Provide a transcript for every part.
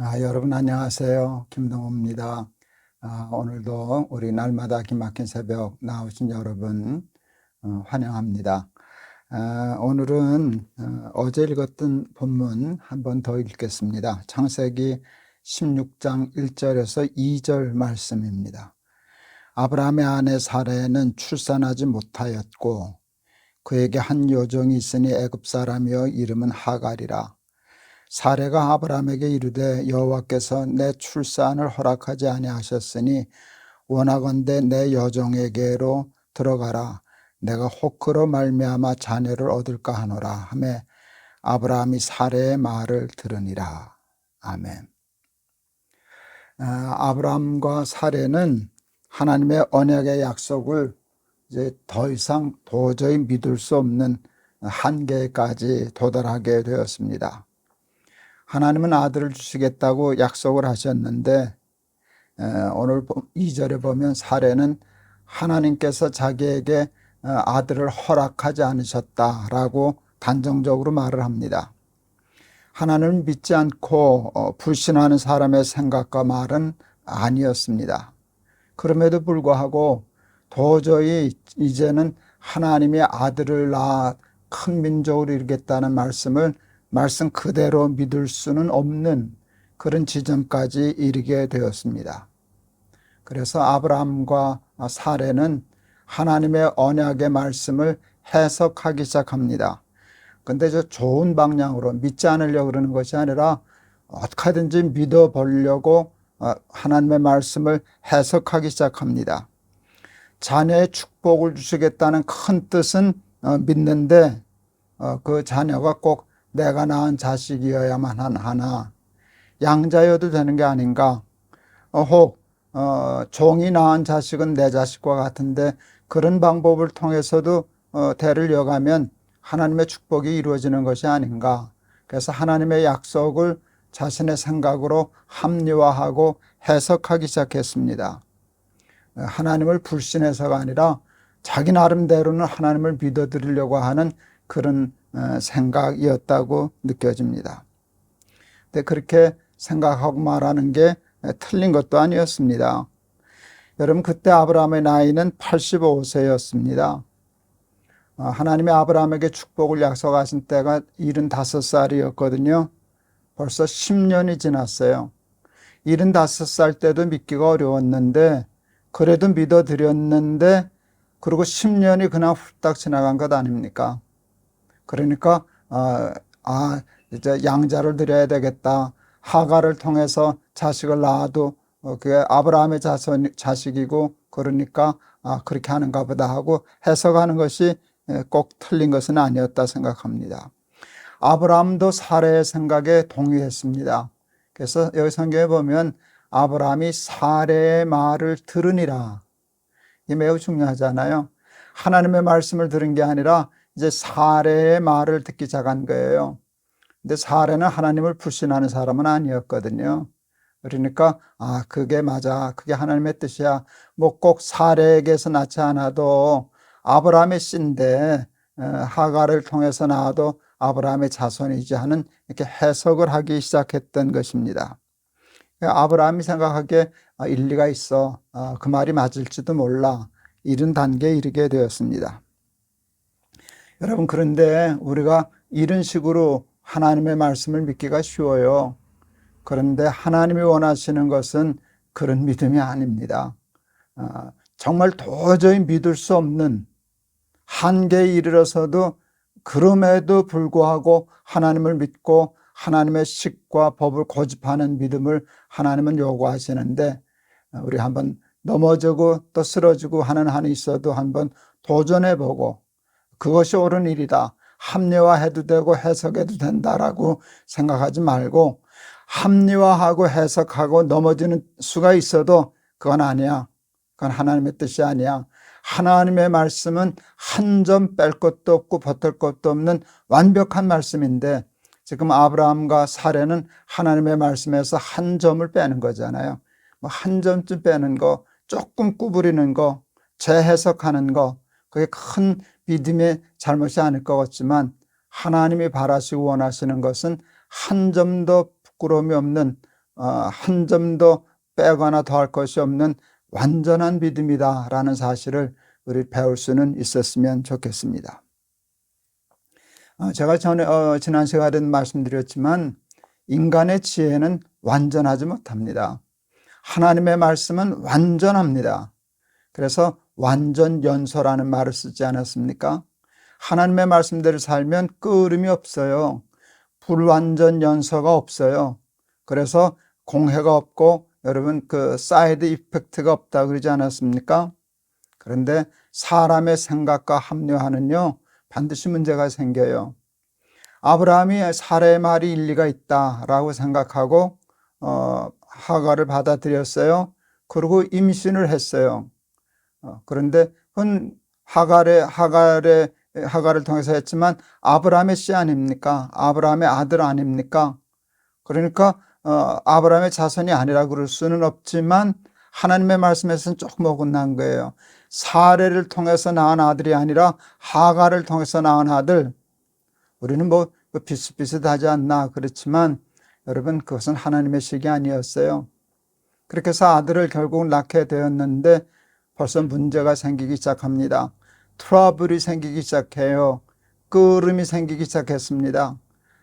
여러분 안녕하세요. 김동호입니다. 오늘도 우리 날마다 기막힌 새벽 나오신 여러분 환영합니다. 오늘은 어제 읽었던 본문 한 번 더 읽겠습니다. 창세기 16장 1절에서 2절 말씀입니다. 아브라함의 아내 사레는 출산하지 못하였고 그에게 한 요종이 있으니 애굽 사람이여 이름은 하갈이라. 사레가 아브라함에게 이르되 여호와께서 내 출산을 허락하지 아니하셨으니 원하건대 내 여종에게로 들어가라. 내가 혹 그로 말미암아 자녀를 얻을까 하노라 하매 아브라함이 사레의 말을 들으니라. 아멘. 아브라함과 사레는 하나님의 언약의 약속을 이제 더 이상 도저히 믿을 수 없는 한계까지 도달하게 되었습니다. 하나님은 아들을 주시겠다고 약속을 하셨는데 오늘 2절에 보면 사레는 하나님께서 자기에게 아들을 허락하지 않으셨다라고 단정적으로 말을 합니다. 하나님을 믿지 않고 불신하는 사람의 생각과 말은 아니었습니다. 그럼에도 불구하고 도저히 이제는 하나님이 아들을 낳아 큰 민족으로 이루겠다는 말씀 그대로 믿을 수는 없는 그런 지점까지 이르게 되었습니다. 그래서 아브라함과 사레는 하나님의 언약의 말씀을 해석하기 시작합니다. 근데 저 좋은 방향으로 믿지 않으려고 그러는 것이 아니라 어떻게든지 믿어보려고 하나님의 말씀을 해석하기 시작합니다. 자녀의 축복을 주시겠다는 큰 뜻은 믿는데 그 자녀가 꼭 내가 낳은 자식이어야만 하나 양자여도 되는 게 아닌가. 혹 종이 낳은 자식은 내 자식과 같은데 그런 방법을 통해서도 대를 이어가면 하나님의 축복이 이루어지는 것이 아닌가. 그래서 하나님의 약속을 자신의 생각으로 합리화하고 해석하기 시작했습니다. 하나님을 불신해서가 아니라 자기 나름대로는 하나님을 믿어드리려고 하는 그런 생각이었다고 느껴집니다. 근데 그렇게 생각하고 말하는 게 틀린 것도 아니었습니다. 여러분, 그때 아브라함의 나이는 85세였습니다. 하나님이 아브라함에게 축복을 약속하신 때가 75살이었거든요. 벌써 10년이 지났어요. 75살 때도 믿기가 어려웠는데 그래도 믿어드렸는데 그리고 10년이 그냥 훌딱 지나간 것 아닙니까? 그러니까 이제 양자를 드려야 되겠다. 하갈을 통해서 자식을 낳아도 그게 아브라함의 자식이고 그러니까 그렇게 하는가 보다 하고 해석하는 것이 꼭 틀린 것은 아니었다 생각합니다. 아브라함도 사레의 생각에 동의했습니다. 그래서 여기 성경에 보면 아브라함이 사레의 말을 들으니라. 이게 매우 중요하잖아요. 하나님의 말씀을 들은 게 아니라 이제 사레의 말을 듣기 시작한 거예요. 근데 사레는 하나님을 불신하는 사람은 아니었거든요. 그러니까 그게 맞아, 그게 하나님의 뜻이야. 뭐 꼭 사레에게서 낳지 않아도 아브라함의 씨인데 하갈을 통해서 낳아도 아브라함의 자손이지 하는 이렇게 해석을 하기 시작했던 것입니다. 아브라함이 생각하기에 일리가 있어, 그 말이 맞을지도 몰라, 이런 단계에 이르게 되었습니다. 여러분, 그런데 우리가 이런 식으로 하나님의 말씀을 믿기가 쉬워요. 그런데 하나님이 원하시는 것은 그런 믿음이 아닙니다. 정말 도저히 믿을 수 없는 한계에 이르러서도 그럼에도 불구하고 하나님을 믿고 하나님의 식과 법을 고집하는 믿음을 하나님은 요구하시는데 우리 한번 넘어지고 또 쓰러지고 하는 한이 있어도 한번 도전해보고 그것이 옳은 일이다, 합리화해도 되고 해석해도 된다라고 생각하지 말고 합리화하고 해석하고 넘어지는 수가 있어도 그건 아니야. 그건 하나님의 뜻이 아니야. 하나님의 말씀은 한 점 뺄 것도 없고 보탤 것도 없는 완벽한 말씀인데 지금 아브라함과 사레는 하나님의 말씀에서 한 점을 빼는 거잖아요. 뭐 한 점쯤 빼는 거, 조금 구부리는 거, 재해석하는 거, 그게 큰 믿음의 잘못이 아닐 것 같지만 하나님이 바라시고 원하시는 것은 한 점도 부끄러움이 없는 한 점도 빼거나 더할 것이 없는 완전한 믿음이다라는 사실을 우리 배울 수는 있었으면 좋겠습니다. 제가 지난 시간에는 말씀드렸지만 인간의 지혜는 완전하지 못합니다. 하나님의 말씀은 완전합니다. 그래서 완전연소라는 말을 쓰지 않았습니까? 하나님의 말씀대로 살면 끄름이 없어요. 불완전연소가 없어요. 그래서 공해가 없고 여러분 그 사이드 이펙트가 없다 그러지 않았습니까? 그런데 사람의 생각과 합리화는요 반드시 문제가 생겨요. 아브라함이 사라의 말이 일리가 있다라고 생각하고 하가를 받아들였어요. 그리고 임신을 했어요. 그런데 그건 하가를 통해서 했지만 아브라함의 씨 아닙니까? 아브라함의 아들 아닙니까? 그러니까 아브라함의 자손이 아니라 그럴 수는 없지만 하나님의 말씀에서는 조금 어긋난 거예요. 사레를 통해서 낳은 아들이 아니라 하가를 통해서 낳은 아들. 우리는 뭐 비슷비슷하지 않나 그렇지만 여러분 그것은 하나님의 식이 아니었어요. 그렇게 해서 아들을 결국 낳게 되었는데 벌써 문제가 생기기 시작합니다. 트러블이 생기기 시작해요. 끄름이 생기기 시작했습니다.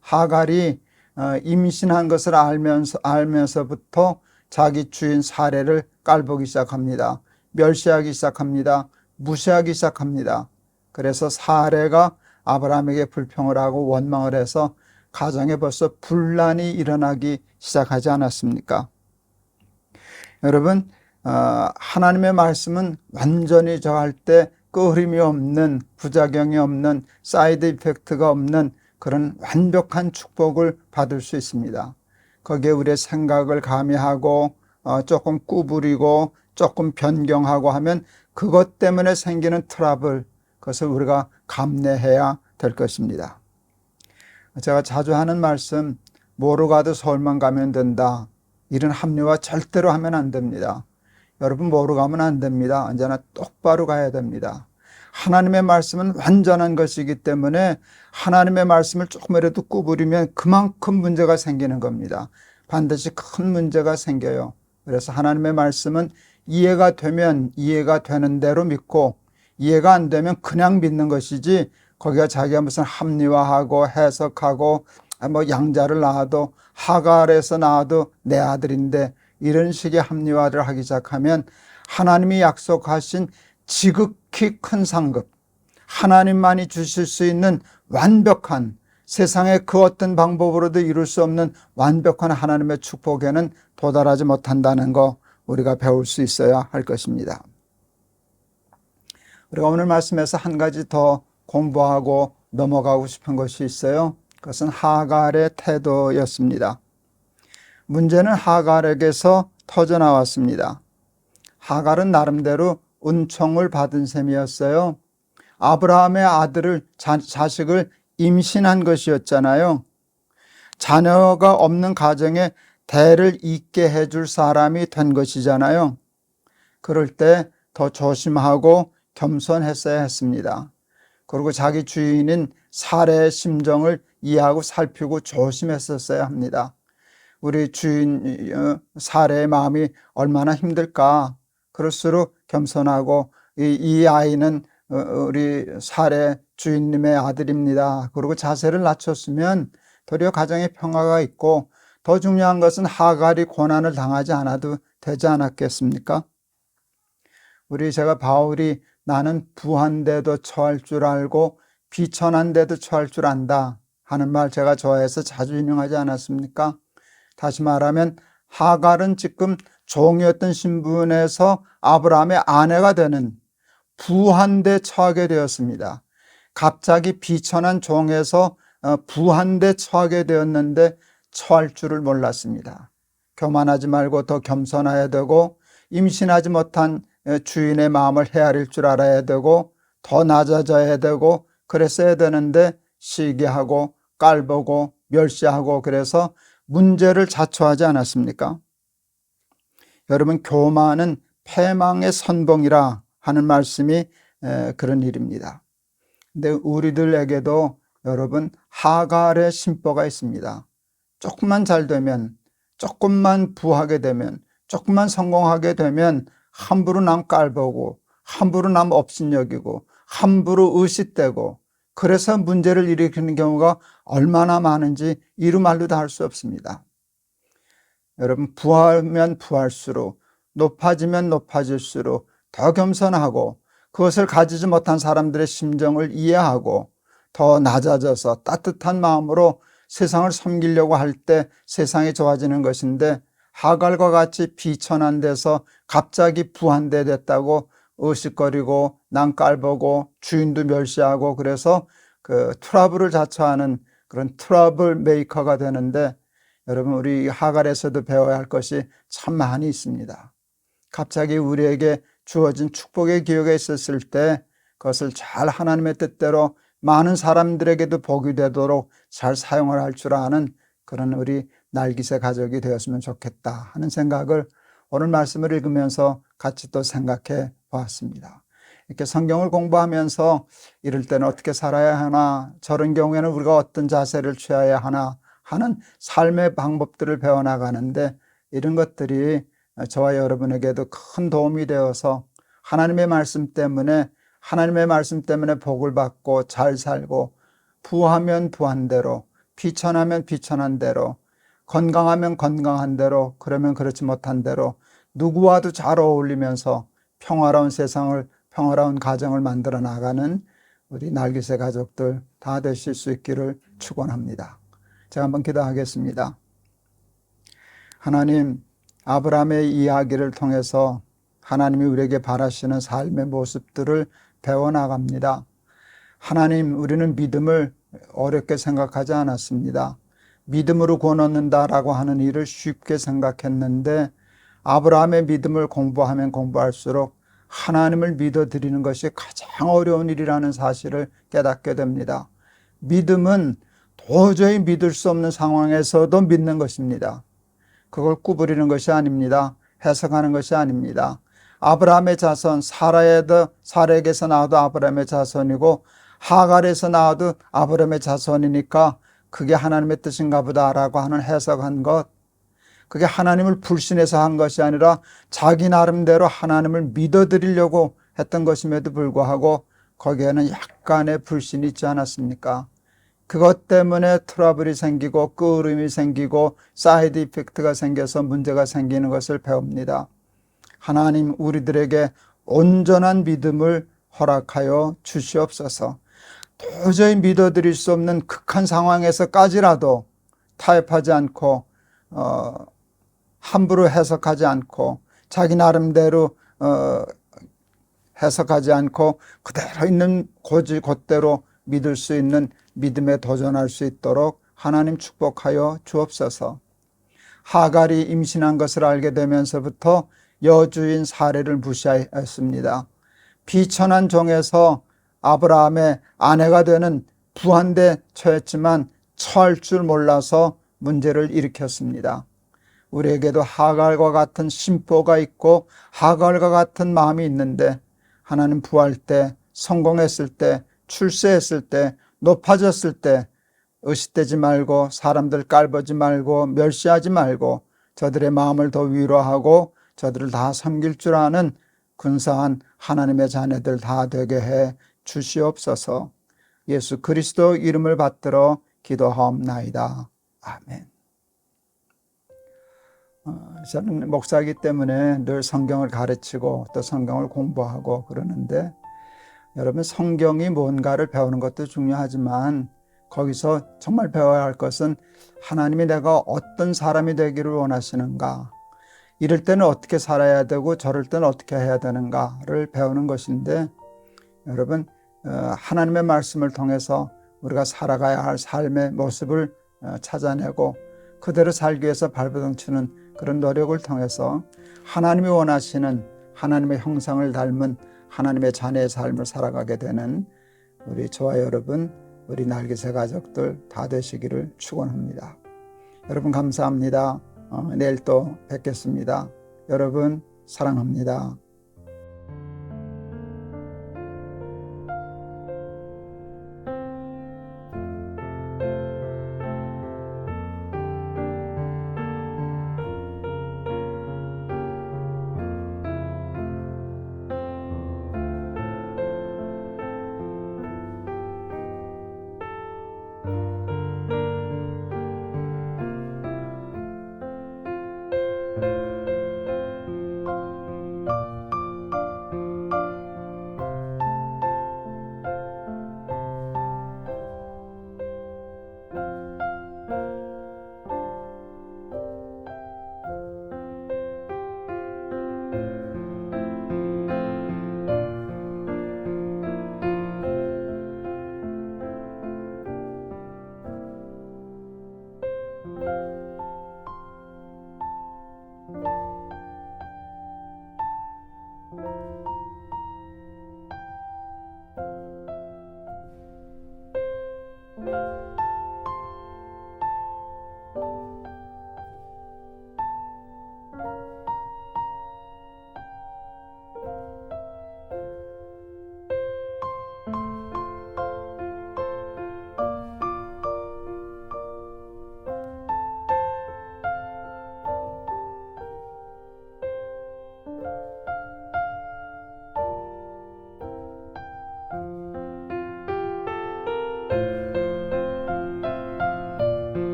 하갈이 임신한 것을 알면서부터 자기 주인 사레를 깔보기 시작합니다. 멸시하기 시작합니다. 무시하기 시작합니다. 그래서 사레가 아브라함에게 불평을 하고 원망을 해서 가정에 벌써 분란이 일어나기 시작하지 않았습니까? 여러분, 하나님의 말씀은 완전히 저할 때 끄림이 없는, 부작용이 없는, 사이드 이펙트가 없는 그런 완벽한 축복을 받을 수 있습니다. 거기에 우리의 생각을 가미하고 조금 구부리고 조금 변경하고 하면 그것 때문에 생기는 트러블, 그것을 우리가 감내해야 될 것입니다. 제가 자주 하는 말씀, 뭐로 가도 서울만 가면 된다. 이런 합리화 절대로 하면 안 됩니다. 여러분 뭐로 가면 안 됩니다. 언제나 똑바로 가야 됩니다. 하나님의 말씀은 완전한 것이기 때문에 하나님의 말씀을 조금이라도 구부리면 그만큼 문제가 생기는 겁니다. 반드시 큰 문제가 생겨요. 그래서 하나님의 말씀은 이해가 되면 이해가 되는 대로 믿고 이해가 안 되면 그냥 믿는 것이지 거기가 자기가 무슨 합리화하고 해석하고 뭐 양자를 낳아도 하갈에서 낳아도 내 아들인데 이런 식의 합리화를 하기 시작하면 하나님이 약속하신 지극히 큰 상급, 하나님만이 주실 수 있는 완벽한, 세상의 그 어떤 방법으로도 이룰 수 없는 완벽한 하나님의 축복에는 도달하지 못한다는 거 우리가 배울 수 있어야 할 것입니다. 우리가 오늘 말씀에서 한 가지 더 공부하고 넘어가고 싶은 것이 있어요. 그것은 하갈의 태도였습니다. 문제는 하갈에게서 터져나왔습니다. 하갈은 나름대로 은총을 받은 셈이었어요. 아브라함의 아들을 자식을 임신한 것이었잖아요. 자녀가 없는 가정에 대를 잇게 해줄 사람이 된 것이잖아요. 그럴 때 더 조심하고 겸손했어야 했습니다. 그리고 자기 주인인 사레의 심정을 이해하고 살피고 조심했었어야 합니다. 우리 주인 사레의 마음이 얼마나 힘들까. 그럴수록 겸손하고 이 아이는 우리 사레 주인님의 아들입니다. 그리고 자세를 낮췄으면 도리어 가정에 평화가 있고 더 중요한 것은 하갈이 고난을 당하지 않아도 되지 않았겠습니까? 제가 바울이 나는 부한데도 처할 줄 알고 비천한데도 처할 줄 안다 하는 말 제가 좋아해서 자주 인용하지 않았습니까? 다시 말하면 하갈은 지금 종이었던 신분에서 아브라함의 아내가 되는 부한데 처하게 되었습니다. 갑자기 비천한 종에서 부한데 처하게 되었는데 처할 줄을 몰랐습니다. 교만하지 말고 더 겸손해야 되고 임신하지 못한 주인의 마음을 헤아릴 줄 알아야 되고 더 낮아져야 되고 그랬어야 되는데 시기하고 깔보고 멸시하고 그래서 문제를 자초하지 않았습니까? 여러분 교만은 패망의 선봉이라 하는 말씀이 그런 일입니다. 근데 우리들에게도 여러분 하갈의 심보가 있습니다. 조금만 잘 되면 조금만 부하게 되면, 조금만 성공하게 되면 함부로 남 깔보고, 함부로 남 업신여기고, 함부로 의식되고, 그래서 문제를 일으키는 경우가 얼마나 많은지 이루 말로 다 할 수 없습니다. 여러분, 부하면 부할수록, 높아지면 높아질수록 더 겸손하고, 그것을 가지지 못한 사람들의 심정을 이해하고 더 낮아져서 따뜻한 마음으로 세상을 섬기려고 할 때 세상이 좋아지는 것인데, 하갈과 같이 비천한 데서 갑자기 부한 데 됐다고 의식거리고 낭깔보고 주인도 멸시하고, 그래서 그 트러블을 자초하는 그런 트러블 메이커가 되는데, 여러분, 우리 하갈에서도 배워야 할 것이 참 많이 있습니다. 갑자기 우리에게 주어진 축복의 기회가 있었을 때 그것을 잘 하나님의 뜻대로 많은 사람들에게도 복이 되도록 잘 사용을 할 줄 아는 그런 우리 날기세 가족이 되었으면 좋겠다 하는 생각을 오늘 말씀을 읽으면서 같이 또 생각해 보았습니다. 이렇게 성경을 공부하면서 이럴 때는 어떻게 살아야 하나, 저런 경우에는 우리가 어떤 자세를 취해야 하나 하는 삶의 방법들을 배워나가는데, 이런 것들이 저와 여러분에게도 큰 도움이 되어서 하나님의 말씀 때문에 복을 받고 잘 살고, 부하면 부한 대로, 비천하면 비천한 대로, 건강하면 건강한 대로, 그러면 그렇지 못한 대로 누구와도 잘 어울리면서 평화로운 세상을, 평화로운 가정을 만들어 나가는 우리 날기세 가족들 다 되실 수 있기를 축원합니다. 제가 한번 기도하겠습니다. 하나님, 아브라함의 이야기를 통해서 하나님이 우리에게 바라시는 삶의 모습들을 배워나갑니다. 하나님, 우리는 믿음을 어렵게 생각하지 않았습니다. 믿음으로 구원 얻는다라고 하는 일을 쉽게 생각했는데, 아브라함의 믿음을 공부하면 공부할수록 하나님을 믿어드리는 것이 가장 어려운 일이라는 사실을 깨닫게 됩니다. 믿음은 도저히 믿을 수 없는 상황에서도 믿는 것입니다. 그걸 구부리는 것이 아닙니다. 해석하는 것이 아닙니다. 아브라함의 자손, 사라에게서 나와도 아브라함의 자손이고, 하갈에서 나와도 아브라함의 자손이니까 그게 하나님의 뜻인가 보다라고 하는 해석한 것, 그게 하나님을 불신해서 한 것이 아니라 자기 나름대로 하나님을 믿어드리려고 했던 것임에도 불구하고 거기에는 약간의 불신이 있지 않았습니까? 그것 때문에 트러블이 생기고 끄름이 생기고 사이드 이펙트가 생겨서 문제가 생기는 것을 배웁니다. 하나님, 우리들에게 온전한 믿음을 허락하여 주시옵소서. 도저히 믿어드릴 수 없는 극한 상황에서까지라도 타협하지 않고 함부로 해석하지 않고 자기 나름대로 해석하지 않고 그대로 있는 그대로 믿을 수 있는 믿음에 도전할 수 있도록 하나님 축복하여 주옵소서. 하갈이 임신한 것을 알게 되면서부터 여주인 사례를 무시하였습니다. 비천한 종에서 아브라함의 아내가 되는 부한데 처했지만 처할 줄 몰라서 문제를 일으켰습니다. 우리에게도 하갈과 같은 심보가 있고 하갈과 같은 마음이 있는데, 하나님 부할 때, 성공했을 때, 출세했을 때, 높아졌을 때 의식되지 말고 사람들 깔보지 말고 멸시하지 말고 저들의 마음을 더 위로하고 저들을 다 섬길 줄 아는 근사한 하나님의 자녀들 다 되게 해 주시옵소서. 예수 그리스도 이름을 받들어 기도하옵나이다. 아멘. 저는 목사이기 때문에 늘 성경을 가르치고 또 성경을 공부하고 그러는데, 여러분, 성경이 뭔가를 배우는 것도 중요하지만 거기서 정말 배워야 할 것은 하나님이 내가 어떤 사람이 되기를 원하시는가, 이럴 때는 어떻게 살아야 되고 저럴 때는 어떻게 해야 되는가를 배우는 것인데, 여러분, 하나님의 말씀을 통해서 우리가 살아가야 할 삶의 모습을 찾아내고 그대로 살기 위해서 발버둥치는 그런 노력을 통해서 하나님이 원하시는 하나님의 형상을 닮은 하나님의 자녀의 삶을 살아가게 되는 우리 저와 여러분, 우리 날개새 가족들 다 되시기를 축원합니다. 여러분 감사합니다. 내일 또 뵙겠습니다. 여러분 사랑합니다.